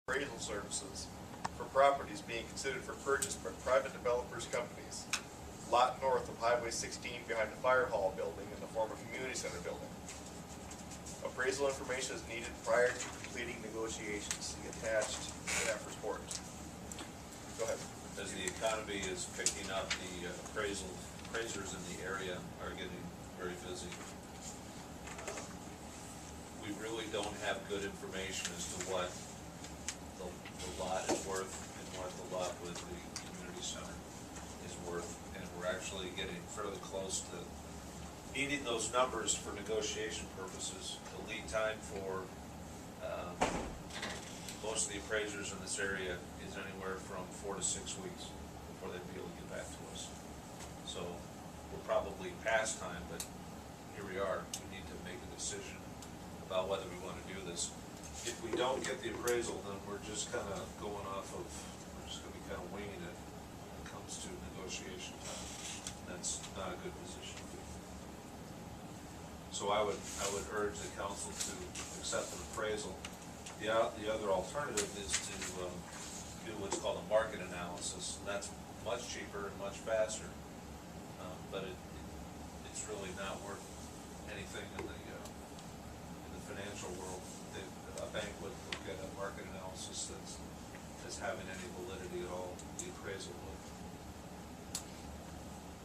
appraisal services for properties being considered for purchase by private developers companies. Lot north of Highway 16 behind the fire hall building and the former community center building. Appraisal information is needed prior to completing negotiations. See attached staff report. Go ahead. As the economy is picking up, the appraisers in the area are getting very busy. We really don't have good information as to what the lot is worth and what the lot with the community center is worth. And we're actually getting fairly close to needing those numbers for negotiation purposes. The lead time for most of the appraisers in this area is anywhere from 4 to 6 weeks before they'd be able to get back to us. So we're probably past time, but here we are. We need to make a decision about whether we want to do this. If we don't get the appraisal, then we're just kind of going off of, we're just going to be kind of winging it when it comes to negotiation time. That's not a good position to be. So I would urge the council to accept an appraisal. The other alternative is to do what's called a market analysis, and that's much cheaper and much faster, but it's really not worth anything in the financial world. A bank would look at a market analysis that's having any validity at all. The appraisal would.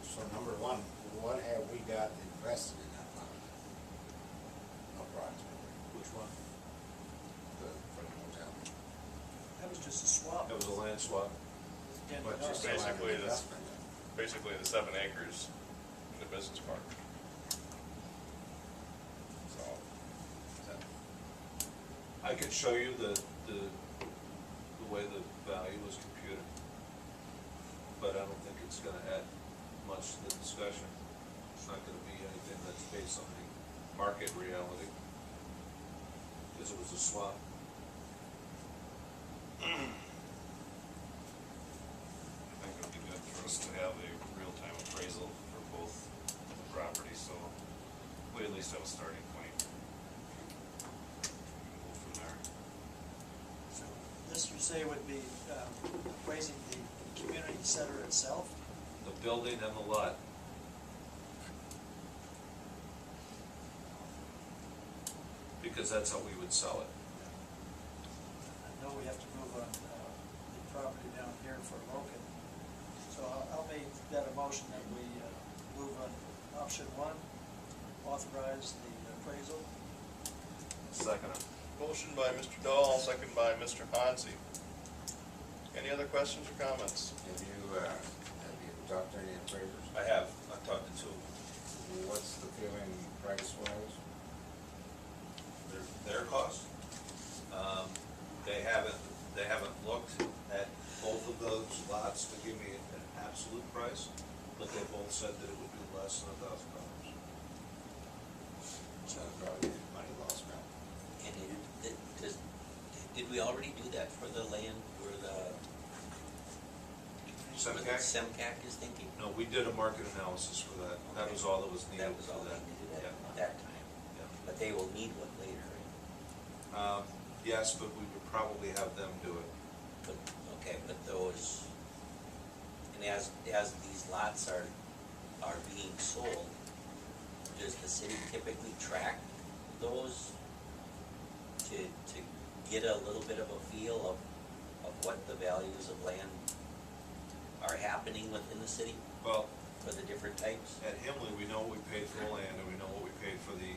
So number one, what have we got invested in that property? Approximately. Which one? For the hotel. That was just a swap. That was a land swap. Yeah, But no, just so- Basically the 7 acres in the business park. So, I could show you the way the value was computed, but I don't think it's gonna add much to the discussion. It's not gonna be anything that's based on the market reality, because it was a swap. I think it would be good for us to have a real-time appraisal for both the properties, so we at least have a starting point. Move from there. So this, you say, would be appraising the community center itself? The building and the lot. Because that's how we would sell it. I know we have to move on the property down here for Logan. So I'll make that a motion that we move on option 1, authorize the appraisal. Second. Motion by Mr. Dahl, second by Mr. Hansi. Any other questions or comments? Have you talked to any appraisers? I have, I've talked to two. What's the feeling price-wise? Their cost. They haven't looked at both of those lots to give me an absolute price, but they both said that it would be less than $1,000. So probably money lost now. And did we already do that for the land where the Semcac? Semcac is thinking? No, we did a market analysis for that. That was all that was needed That was for all they that. needed Yeah. at that time. Yeah. But they will need one later, right? Yes, but we would probably have them do it. But, okay, but those, and as these lots are being sold, does the city typically track those to get a little bit of a feel of what the values of land are happening within the city Well, for the different types? at Himley, we know what we paid for the land, and we know what we paid for the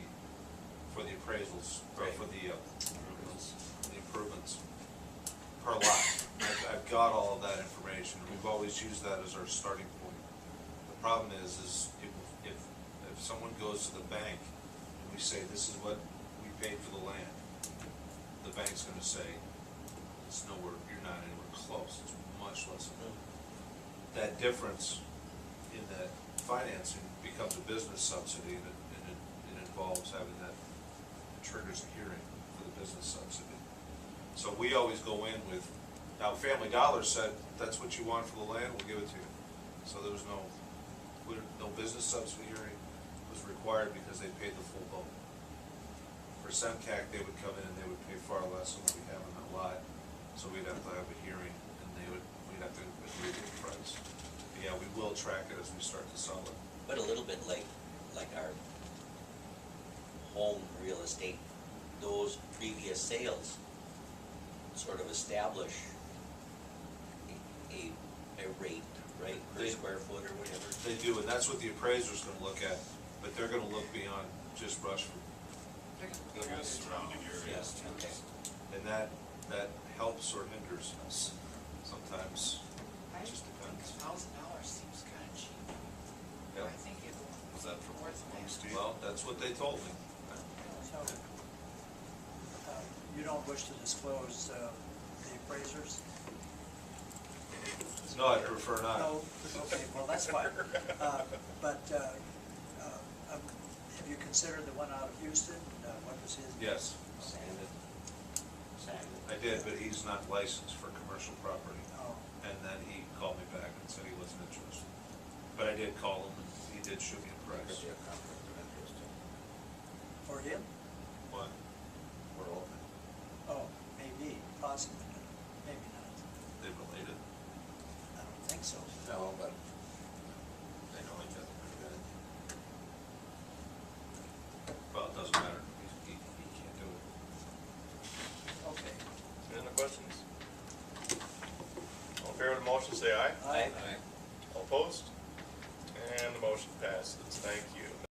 appraisals, or Right. for the improvements per lot. I've got all of that information, and we've always used that as our starting point. The problem is if someone goes to the bank and we say, this is what we paid for the land, the bank's gonna say, it's nowhere, you're not anywhere close, it's much less than that. That difference in that financing becomes a business subsidy, and it involves having that, it triggers a hearing for the business subsidy. So we always go in with, now Family Dollar said, that's what you want for the land, we'll give it to you. So there was no business subsidy hearing was required because they paid the full boat. For Semcac, they would come in and they would pay far less than what we have on that lot. So So we'd have to have a hearing, and we'd have to agree to the price. But yeah, we will track it as we start to sell it. But a little bit like our home real estate, those previous sales sort of establish a rate, right, per They- square foot or whatever. They do, and that's what the appraiser's gonna look at, but they're gonna look beyond just Rushford. Look at the surrounding areas. Yeah, okay. And that helps or hinders us sometimes. It just depends. $1,000 seems kind of cheap. Yeah. I think it Was that for worth home, that. Steve? Well, that's what they told me. So, you don't wish to disclose the appraisers? No, I prefer not. No, okay, well, that's fine. But have you considered the one out of Houston? What was his? Yes, Sanded. I did, but he's not licensed for commercial property. Oh, And then he called me back and said he wasn't interested. But I did call him, and he did shoot me a price. for him? What? We're all. Oh, maybe, possibly, but maybe not. They related? I don't think so. No, but They know each other pretty good. Well, it doesn't matter. He can't do it. Okay. Any other questions? All in favor of the motion, say aye. Aye. All opposed? And the motion passes. Thank you.